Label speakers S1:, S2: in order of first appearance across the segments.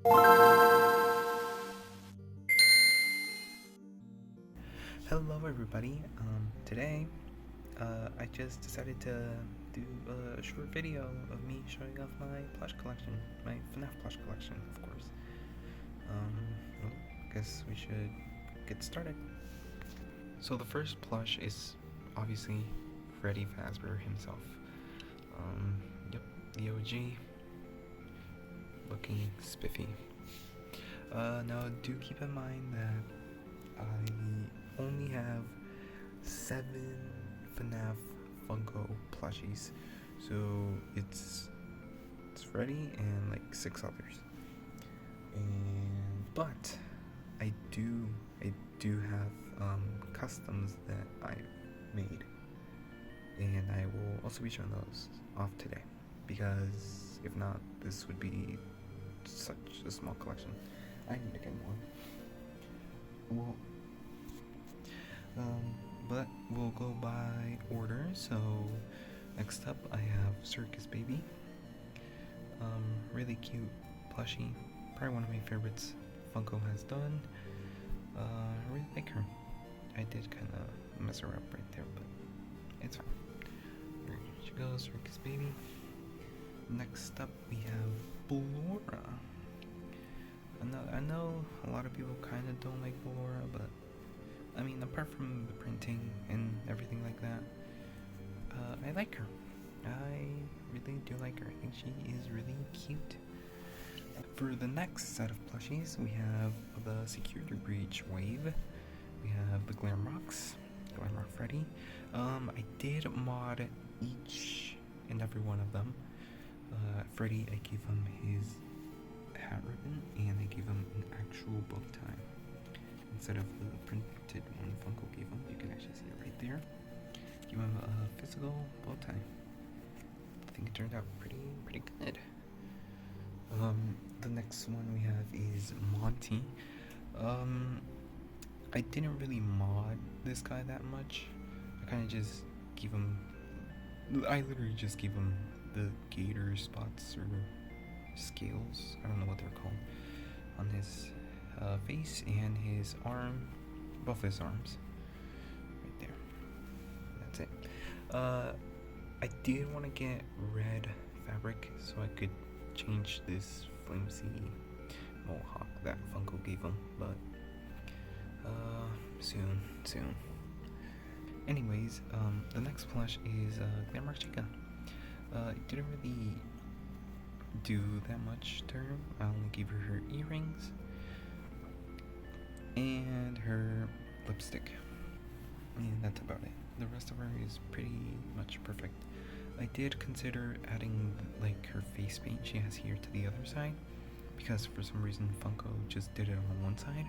S1: Hello everybody, today I just decided to do a short video of me showing off my plush collection, my Fnaf Plush collection, of course. Well, I guess we should get started. So the first plush is obviously Freddy Fazbear himself. Yep, the OG, looking spiffy. Now do keep in mind that I only have 7 Fnaf Funko plushies, so it's Freddy and like 6 others. But I do have customs that I've made, and I will also be showing those off today, because if not, this would be such a small collection. I need to get more. But we'll go by order. So next up I have Circus Baby. Really cute plushie, probably one of my favorites Funko has done. I really like her. I did kind of mess her up right there, but it's fine. Here she goes, Circus Baby. Next up we have Blora. I know a lot of people kind of don't like Blora, but I mean, apart from the printing and everything like that, I like her. I really do like her. I think she is really cute. For the next set of plushies, we have the Security Breach Wave. We have the Glamrock Freddy. I did mod each and every one of them. Freddy, I gave him his hat ribbon, and I gave him an actual bow tie instead of the printed one Funko gave him. You can actually see it right there. Give him a physical bow tie. I think it turned out pretty good. The next one we have is Monty. I didn't really mod this guy that much. I kind of just gave him. I literally just gave him the gator spots or scales. I don't know what they're called on his face and his arm, both his arms, right there. That's it. I did want to get red fabric so I could change this flimsy mohawk that Funko gave him, but soon. Anyways, the next plush is Glamrock Chica. It didn't really do that much to her. I only gave her earrings and her lipstick, and that's about it. The rest of her is pretty much perfect. I did consider adding like her face paint she has here to the other side, because for some reason Funko just did it on one side,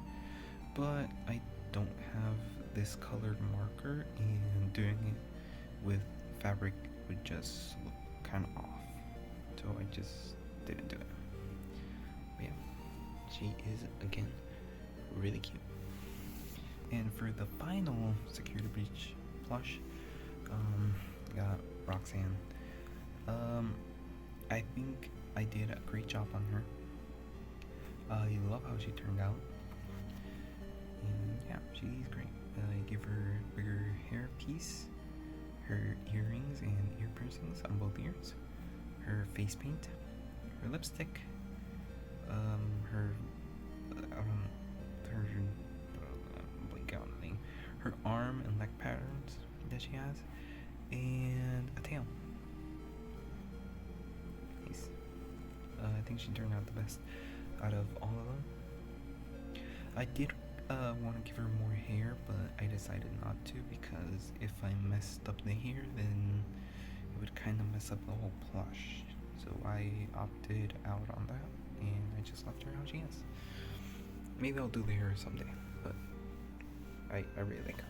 S1: but I don't have this colored marker, and doing it with fabric would just look kind of off, so I just didn't do it. But yeah, she is again really cute. And for the final Security Breach plush, got Roxanne. I think I did a great job on her. I love how she turned out, and yeah, she's great. I give her a bigger hair piece, her earrings and ear piercings on both ears, her face paint, her lipstick, her arm and leg patterns that she has, and a tail. Nice. I think she turned out the best out of all of them. I did want to give her more hair, but I decided not to, because if I messed up the hair, then it would kind of mess up the whole plush. So I opted out on that, and I just left her how she is. Maybe I'll do the hair someday, but I really like her.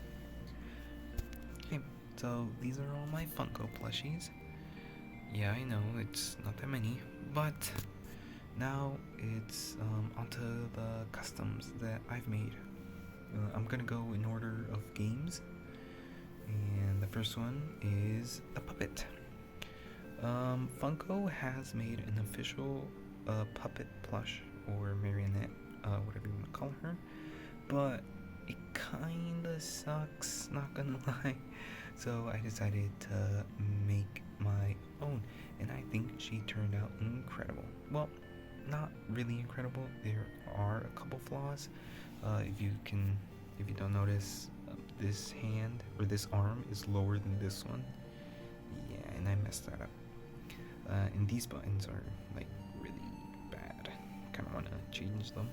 S1: Okay, so these are all my Funko plushies. Yeah, I know, it's not that many, but now it's onto the customs that I've made. I'm gonna go in order of games, and the first one is the puppet. Funko has made an official puppet plush or marionette, whatever you want to call her. But it kinda sucks, not gonna lie. So I decided to make my own, and I think she turned out incredible. Well, not really incredible. There are a couple flaws. If you don't notice, this hand or this arm is lower than this one. Yeah, and I messed that up. And these buttons are like really bad. Kind of want to change them.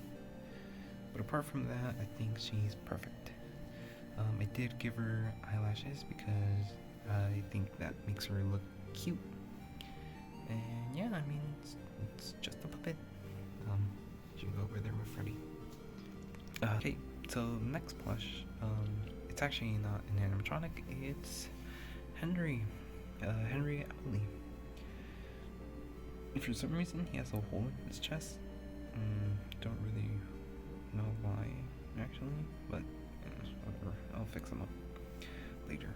S1: But apart from that, I think she's perfect. I did give her eyelashes because I think that makes her look cute. And yeah, I mean, it's just a puppet. She can go over there with Freddy. Okay, so next plush, it's actually not an animatronic, it's Henry. Henry Owley. For some reason, he has a hole in his chest. Don't really know why, actually, but whatever. I'll fix him up later.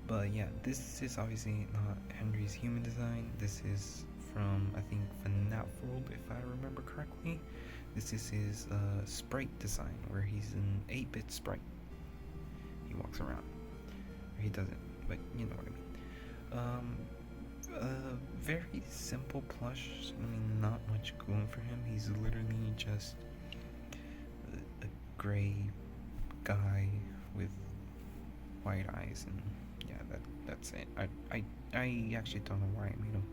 S1: But yeah, this is obviously not Henry's human design. This is from, I think, Fnaf World, if I remember correctly. This is his sprite design, where he's an 8-bit sprite. He walks around. Or he doesn't, but you know what I mean. Very simple plush. I mean, not much going for him. He's literally just a gray guy with white eyes, and yeah, that's it. I actually don't know why I made him.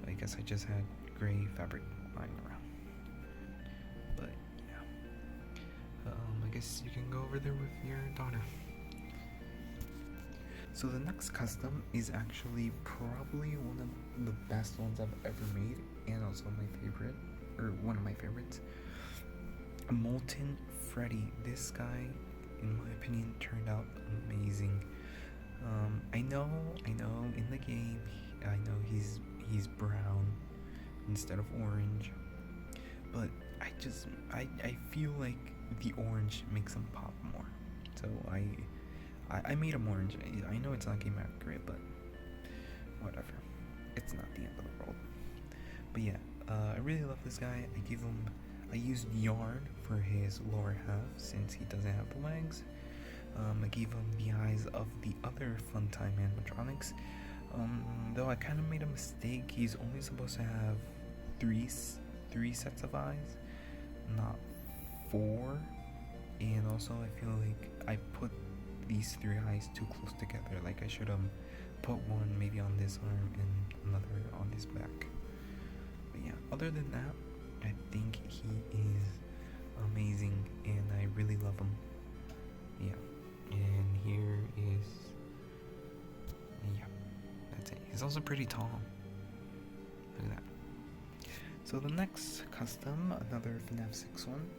S1: I guess I just had gray fabric lying around. But yeah, I guess you can go over there with your daughter. So the next custom is actually probably one of the best ones I've ever made, and also my favorite, or one of my favorites. Molten Freddy. This guy, in my opinion, turned out amazing. I know, in the game, I know he's brown instead of orange, but I feel like the orange makes him pop more. So I made him orange. I know it's not game accurate, but whatever. It's not the end of the world. But yeah, I really love this guy. I used yarn for his lower half since he doesn't have the legs. I gave him the eyes of the other Funtime animatronics. Though I kind of made a mistake. He's only supposed to have three sets of eyes, not 4. And also, I feel like I put these 3 eyes too close together. Like I should have put one maybe on this arm and another on his back. But yeah, other than that, I think he is amazing, and I really love him. Yeah, and here is, yeah, that's it. He's also pretty tall. Look at that. So the next custom, another FNAF 6 one,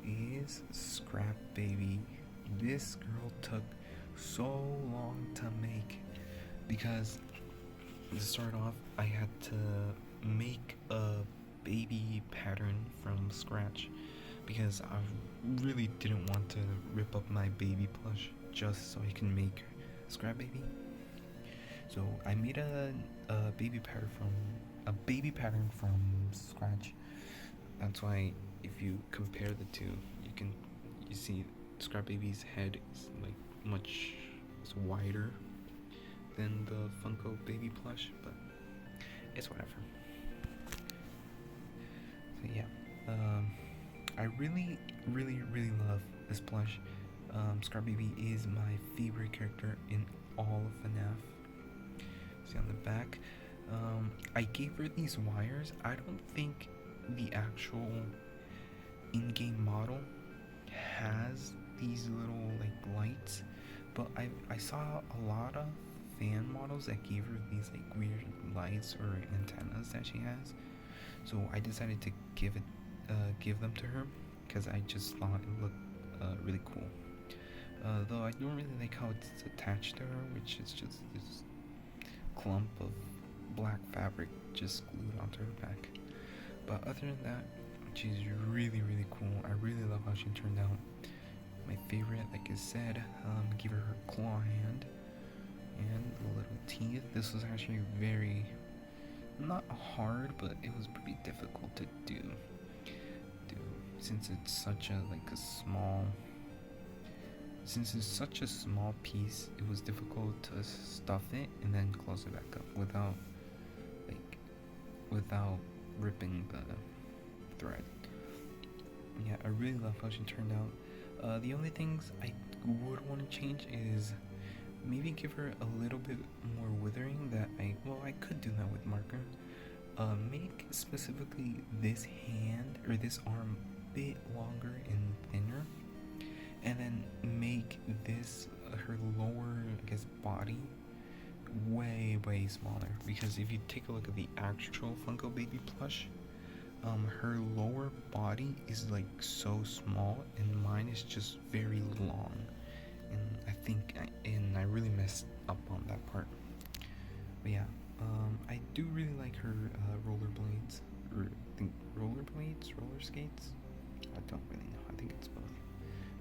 S1: is Scrap Baby. This girl took so long to make because to start off, I had to make a baby pattern from scratch because I really didn't want to rip up my baby plush just so I can make Scrap Baby. So I made a baby pattern from scratch. That's why if you compare the two, you see Scrap Baby's head is like much wider than the Funko baby plush, but it's whatever. So yeah, I really love this plush. Scrap Baby is my favorite character in all of FNAF. See on the back, I gave her these wires. I don't think the actual in-game model has these little like lights, but I saw a lot of fan models that gave her these like weird lights or antennas that she has. So I decided to give them to her because I just thought it looked really cool. Though I don't really like how it's attached to her, which is just this clump of black fabric just glued onto her back. But other than that, she's really cool. I really love how she turned out. My favorite, like I said, give her claw hand and the little teeth. This was actually very not hard, but it was pretty difficult to do. Since it's such a small piece, it was difficult to stuff it and then close it back up without ripping the thread. Yeah, I really love how she turned out. The only things I would want to change is maybe give her a little bit more withering. I could do that with marker. Make specifically this hand or this arm a bit longer and thinner, and then make this her lower, body way smaller. Because if you take a look at the actual Funko Baby plush, her lower body is like so small, and mine is just very long. And I really messed up on that part. But yeah, I do really like her rollerblades, or roller skates. I don't really know. I think it's both.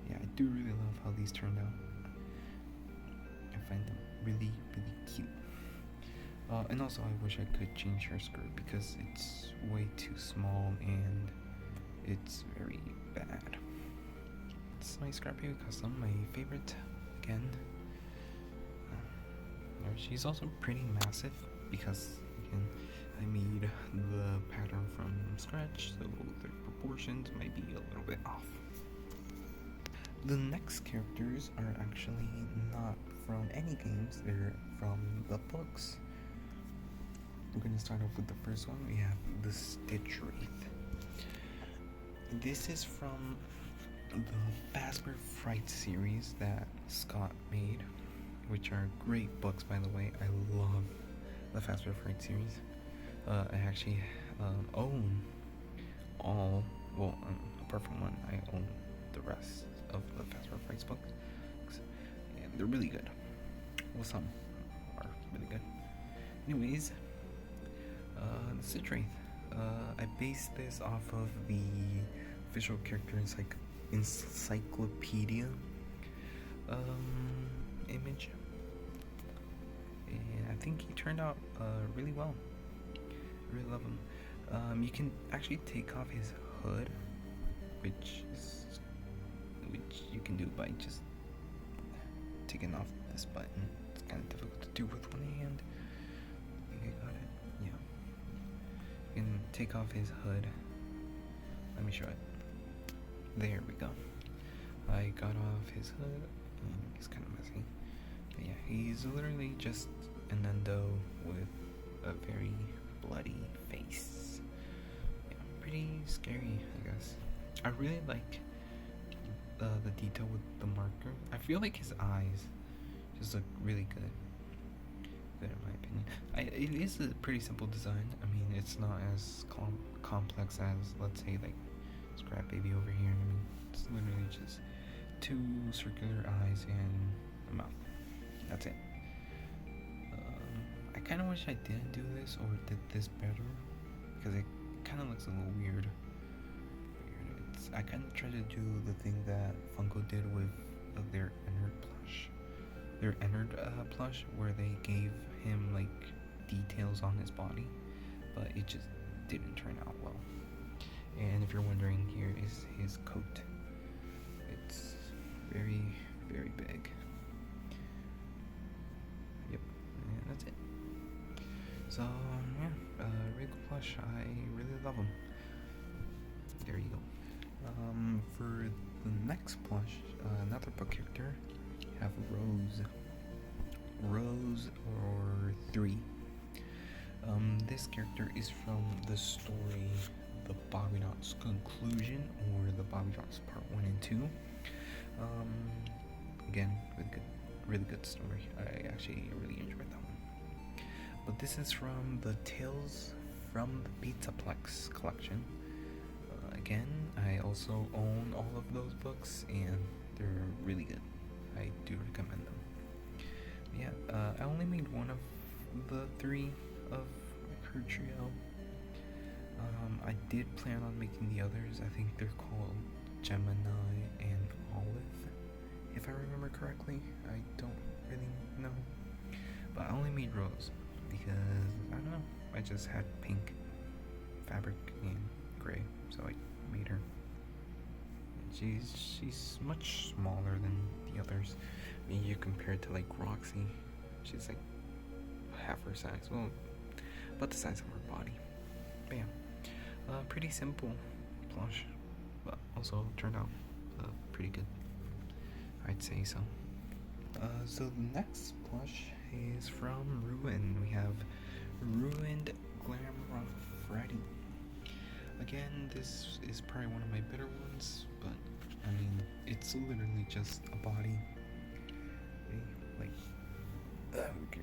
S1: Yeah, I do really love how these turned out. I find them really cute. And also, I wish I could change her skirt because it's way too small and it's very bad. It's my Scrap Baby custom, my favorite again. She's also pretty massive because, again, I made the pattern from scratch, so the proportions might be a little bit off. The next characters are actually not from any games, they're from the books. We're going to start off with the first one. We have the Stitch Wraith. This is from the Fazbear Fright series that Scott made, which are great books, by the way. I love the Fazbear Fright series. I actually own all, apart from one, I own the rest of the Fazbear Fright books. And they're really good. Well, some are really good. Anyways, the Stitch Wraith. I based this off of the official character encyclopedia image, and I think he turned out really well. I really love him. You can actually take off his hood, which you can do by just taking off this button. It's kind of difficult to do with one hand. I think I got it. Yeah. You can take off his hood. Let me show it. There we go. I got off his hood. He's kind of messy. But yeah, he's literally just an endo with a very bloody face. Yeah, pretty scary, I guess. I really like the detail with the marker. I feel like his eyes just look really good. Good in my opinion. It is a pretty simple design. I mean, it's not as complex as, let's say, like Scrap Baby over here. I mean, it's literally just two circular eyes and a mouth. That's it. I kind of wish I didn't do this or did this better because it kind of looks a little weird. I kind of tried to do the thing that Funko did with their Ennard plush. Their Ennard plush, where they gave him like details on his body, but it just didn't turn out well. And if you're wondering, here is his coat. It's very big. Yep, and that's it. So yeah, really cool plush. I really love him. There you go. For the next plush, another book character, you have Rose or 3. This character is from the story The Bobby Knots Conclusion, or The Bobby Knots Part 1 and 2. Again, really good story. I actually really enjoyed that one. But this is from the Tales from the Pizzaplex collection. Again, I also own all of those books, and they're really good. I do recommend them. But yeah, I only made one of the 3 of her trio. I did plan on making the others. I think they're called Gemini and Olive, if I remember correctly. I don't really know. But I only made Rose because, I don't know, I just had pink fabric and gray, so I made her. She's much smaller than the others. I mean, you compare it to like Roxy, she's like half her size. Well, about the size of her body. But yeah, pretty simple plush, but also turned out pretty good. I'd say so. So the next plush is from Ruin. We have Ruined Glamour Freddy. Again, this is probably one of my better ones, but I mean, it's literally just a body.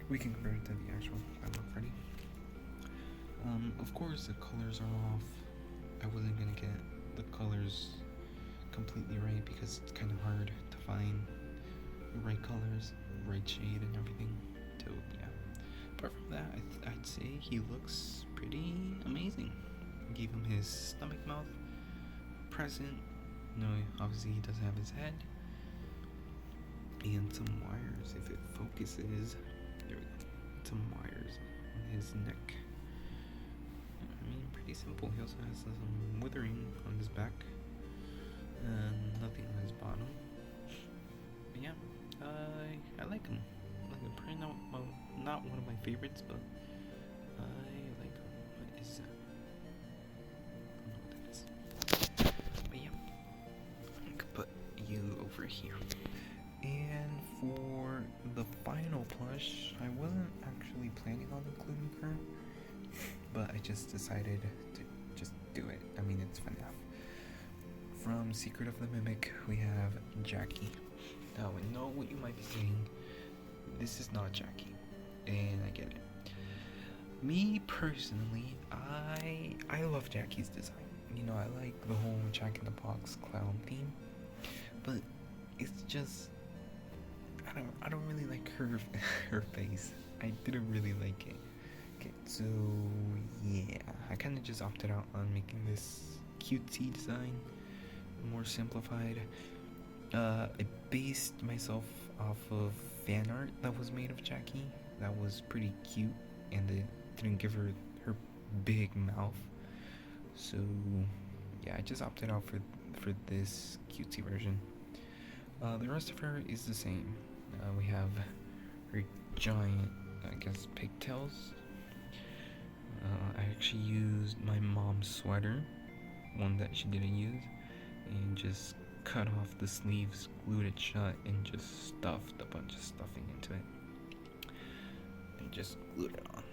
S1: We can compare it to the actual Glamour Freddy. Of course, the colors are off. I wasn't gonna get the colors completely right because it's kind of hard to find the right colors, right shade, and everything. So yeah. Apart from that, I'd say he looks pretty amazing. Gave him his stomach mouth present. No, obviously he doesn't have his head. And some wires. If it focuses, there we go. Some wires on his neck. I mean, pretty simple. He also has some withering on his back, and nothing on his bottom. But yeah, I like him. Probably not one of my favorites, but I like him. What is that? I don't know what that is. But yeah, I could put you over here. And for the final plush, I wasn't actually planning on including her, but I just decided to just do it. I mean, it's Fnaf. From Secret of the Mimic, we have Jackie. Now, I know what you might be saying. This is not Jackie, and I get it. Me personally, I love Jackie's design. You know, I like the whole Jack in the Box clown theme, but it's just I don't really like her face. I didn't really like it. Okay, so yeah, I kind of just opted out on making this cutesy design, more simplified. I based myself off of fan art that was made of Jackie. That was pretty cute, and it didn't give her big mouth. So yeah, I just opted out for this cutesy version. The rest of her is the same. We have her giant, I guess, pigtails. I actually used my mom's sweater, one that she didn't use, and just cut off the sleeves, glued it shut, and just stuffed a bunch of stuffing into it. And just glued it on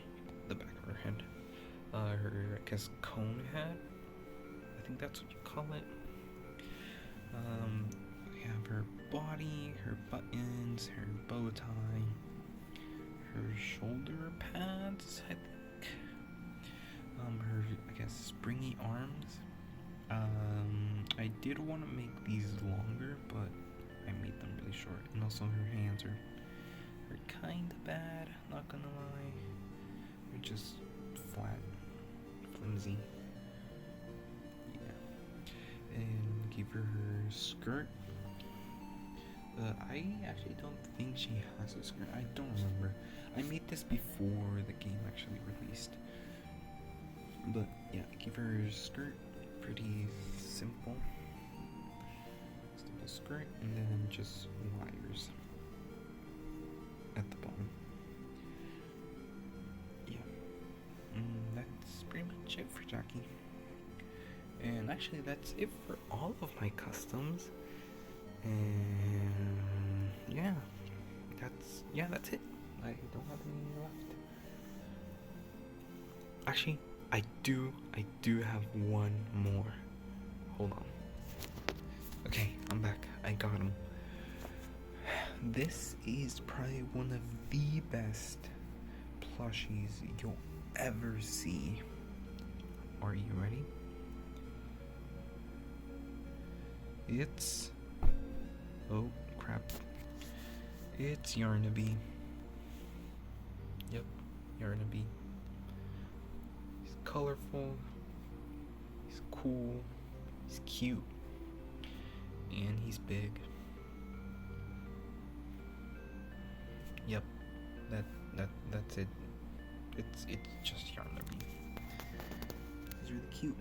S1: the back of her head. Her, I guess, cone hat. I think that's what you call it. We have her body, her buttons, her bow tie, her shoulder pads, I think. Her, I guess, springy arms. I did want to make these longer, but I made them really short. And also her hands are kind of bad, not gonna lie. They're just flat, flimsy. Yeah. And give her skirt. I actually don't think she has a skirt. I don't remember. I made this before the game actually released. But yeah, give her a skirt. Pretty simple skirt, and then just wires at the bottom. Yeah, that's pretty much it for Jackie. And actually, that's it for all of my customs. And that's it. I don't have any left. Actually, I do have one more. Hold on. Okay, I'm back. I got him. This is probably one of the best plushies you'll ever see. Are you ready? Oh crap. It's Yarnaby. Yep, Yarnaby. He's colorful, he's cool, he's cute, and he's big. Yep, that's it. It's just yarn to me. He's really cute.